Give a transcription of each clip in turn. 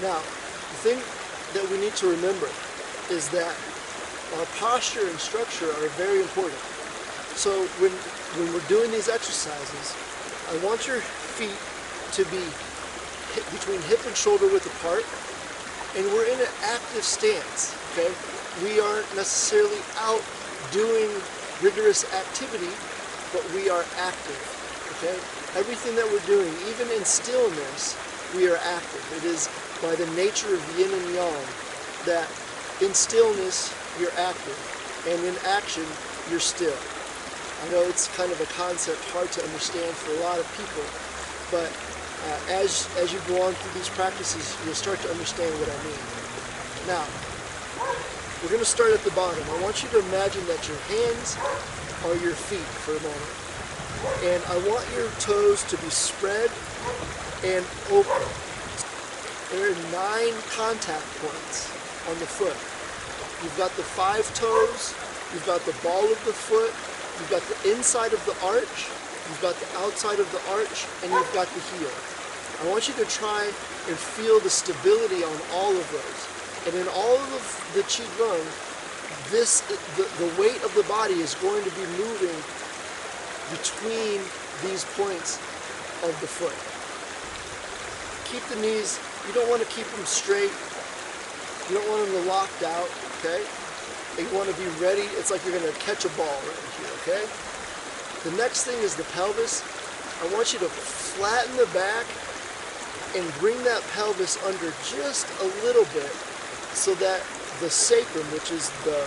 Now, the thing that we need to remember is that our posture and structure are very important. So when we're doing these exercises, I want your feet to be between hip and shoulder width apart, and we're in an active stance, okay? We aren't necessarily out doing rigorous activity, but we are active, okay? Everything that we're doing, even in stillness, we are active. It is by the nature of yin and yang that in stillness you're active, and in action you're still. I know it's kind of a concept hard to understand for a lot of people, but as you go on through these practices, you'll start to understand what I mean. Now, we're going to start at the bottom. I want you to imagine that your hands are your feet for a moment. And I want your toes to be spread and open. There are 9 contact points on the foot. You've got the 5 toes, you've got the ball of the foot, you've got the inside of the arch, you've got the outside of the arch, and you've got the heel. I want you to try and feel the stability on all of those. And in all of the Qi Gong, the weight of the body is going to be moving between these points of the foot. Keep the knees, you don't want to keep them straight. You don't want them locked out, okay? You want to be ready. It's like you're going to catch a ball right here, okay? The next thing is the pelvis. I want you to flatten the back and bring that pelvis under just a little bit so that the sacrum, which is the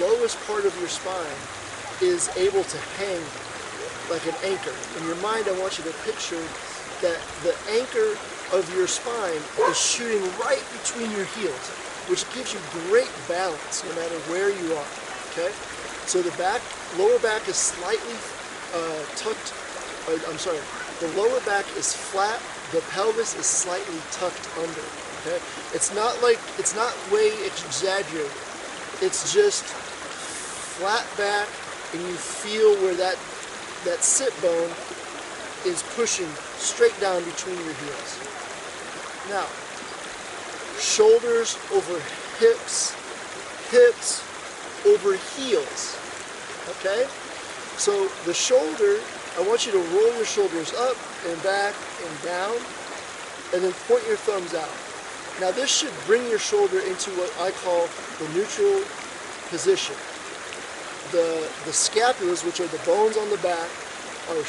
lowest part of your spine, is able to hang like an anchor. In your mind, I want you to picture that the anchor of your spine is shooting right between your heels, which gives you great balance no matter where you are, okay? So the lower back is slightly tucked, the lower back is flat, the pelvis is slightly tucked under, okay? It's not way exaggerated. It's just flat back, and you feel where that sit bone is pushing straight down between your heels. Now, shoulders over hips, hips over heels, okay? So the shoulder, I want you to roll your shoulders up and back and down, and then point your thumbs out. Now this should bring your shoulder into what I call the neutral position. The scapulas, which are the bones on the back, are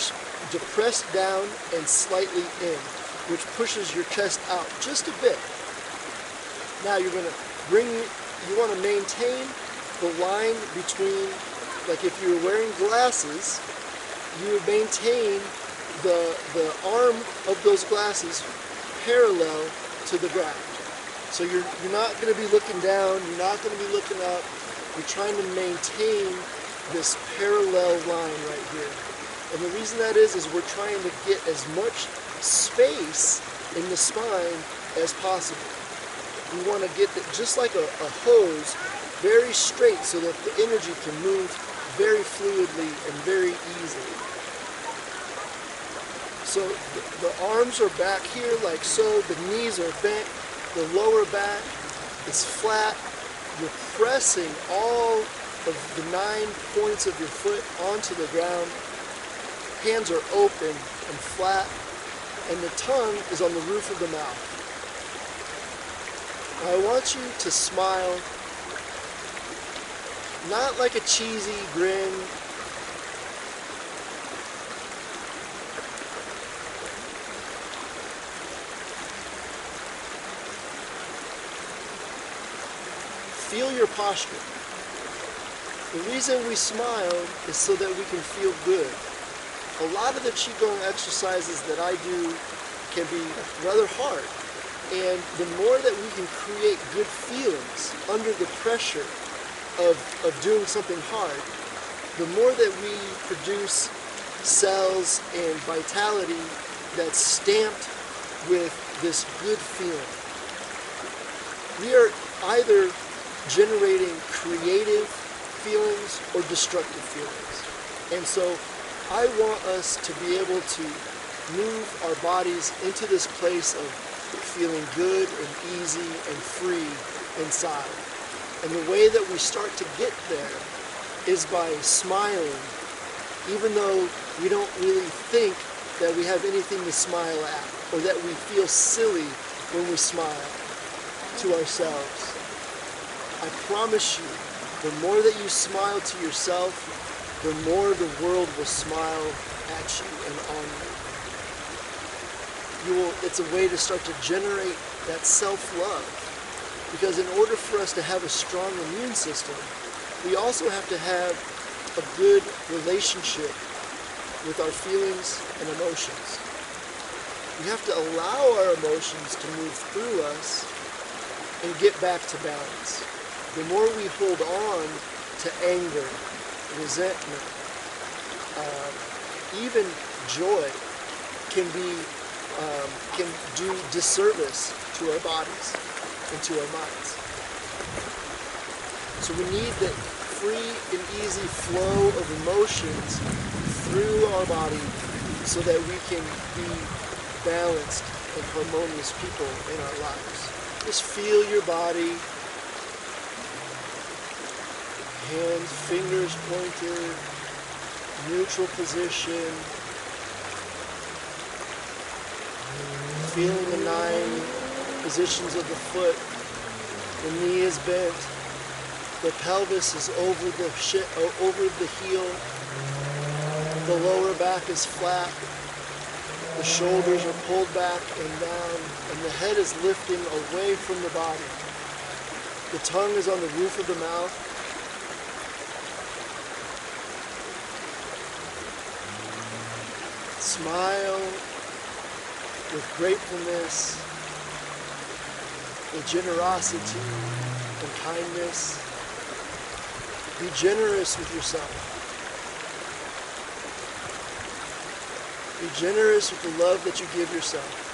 depressed down and slightly in, which pushes your chest out just a bit. Now you're going to you want to maintain the line between, like if you were wearing glasses, you would maintain the arm of those glasses parallel to the ground. So you're not going to be looking down, you're not going to be looking up, you're trying to maintain this parallel line right here. And the reason that is we're trying to get as much space in the spine as possible. We want to get just like a hose, very straight so that the energy can move very fluidly and very easily. So the arms are back here like so, the knees are bent, the lower back is flat. You're pressing all of the 9 points of your foot onto the ground. Hands are open and flat, and the tongue is on the roof of the mouth. I want you to smile, not like a cheesy grin. Feel your posture. The reason we smile is so that we can feel good. A lot of the Qi Gong exercises that I do can be rather hard. And the more that we can create good feelings under the pressure of doing something hard, the more that we produce cells and vitality that's stamped with this good feeling. We are either generating creative feelings or destructive feelings. And so I want us to be able to move our bodies into this place of feeling good and easy and free inside. And the way that we start to get there is by smiling, even though we don't really think that we have anything to smile at, or that we feel silly when we smile to ourselves. I promise you, the more that you smile to yourself, the more the world will smile at you and on you. It's a way to start to generate that self-love. Because in order for us to have a strong immune system, we also have to have a good relationship with our feelings and emotions. We have to allow our emotions to move through us and get back to balance. The more we hold on to anger, resentment, even joy can do disservice to our bodies and to our minds. So we need that free and easy flow of emotions through our body so that we can be balanced and harmonious people in our lives. Just feel your body, hands, fingers pointed, neutral position, feeling the 9 positions of the foot. The knee is bent, the pelvis is over the heel, the lower back is flat, the shoulders are pulled back and down, and the head is lifting away from the body. The tongue is on the roof of the mouth. Smile with gratefulness, with generosity and kindness. Be generous with yourself. Be generous with the love that you give yourself.